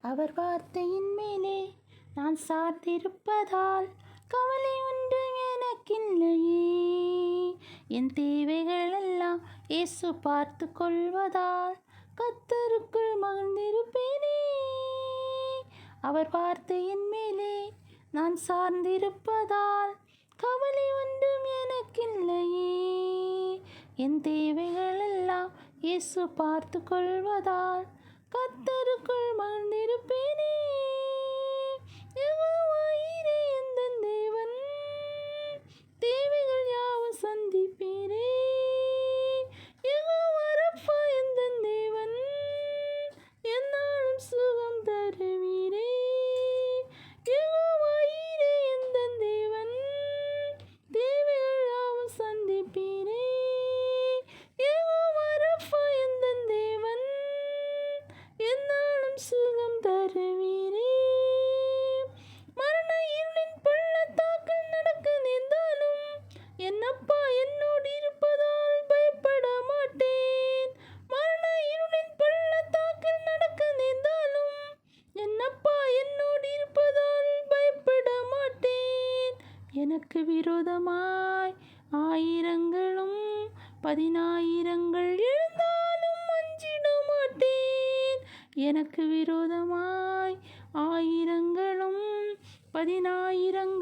அவர் வார்த்தையின் மேலே நான் சார்ந்திருப்பதால் கவலை ஒன்று எனக்கில்லையே. என் தேவைகள் எல்லாம் இயேசு பார்த்து கொள்வதால் கர்த்தருக்குள் மகிழ்ந்திருப்பேனே. அவர் வார்த்தையின் மேலே நான் சார்ந்திருப்பதால் கவலை ஒன்றும் எனக்கில்லையே. என் தேவைகள் எல்லாம் இயேசு பார்த்து கொள்வதால் கர்த்தருக்குள் மகிழ்ந்திருப்பேனே. யெகோவா ஈரே எந்தன் தேவன், தேவைகள் யாவும் சந்திப்பீரே. யெகோவா ரப்பா எந்தன் தேவன், எந்நாளும் சுகம் தருவீரே. யெகோவா ஈரே எந்தன் தேவன், தேவைகள் யாவும் சந்திப்பீரே. யெகோவா ரப்பா எந்தன் தேவன், எந்நாளும் சுகம் தருவீரே. மரண இருளின் பள்ளத்தாக்கில் நடக்க நேர்ந்தாலும் என் அப்பா என்னோடு இருப்பதால் பயப்பட மாட்டேன். மரண இருளின் பள்ளத்தாக்கில் நடக்க நேர்ந்தாலும் என் அப்பா என்னோடு இருப்பதால் பயப்பட மாட்டேன். எனக்கு விரோதமாய் ஆயிரங்களும் 10,000 எழுந்தாலும் அஞ்சிட மாட்டேன். எனக்கு விரோதமாய் ஆயிரங்களும் 10,000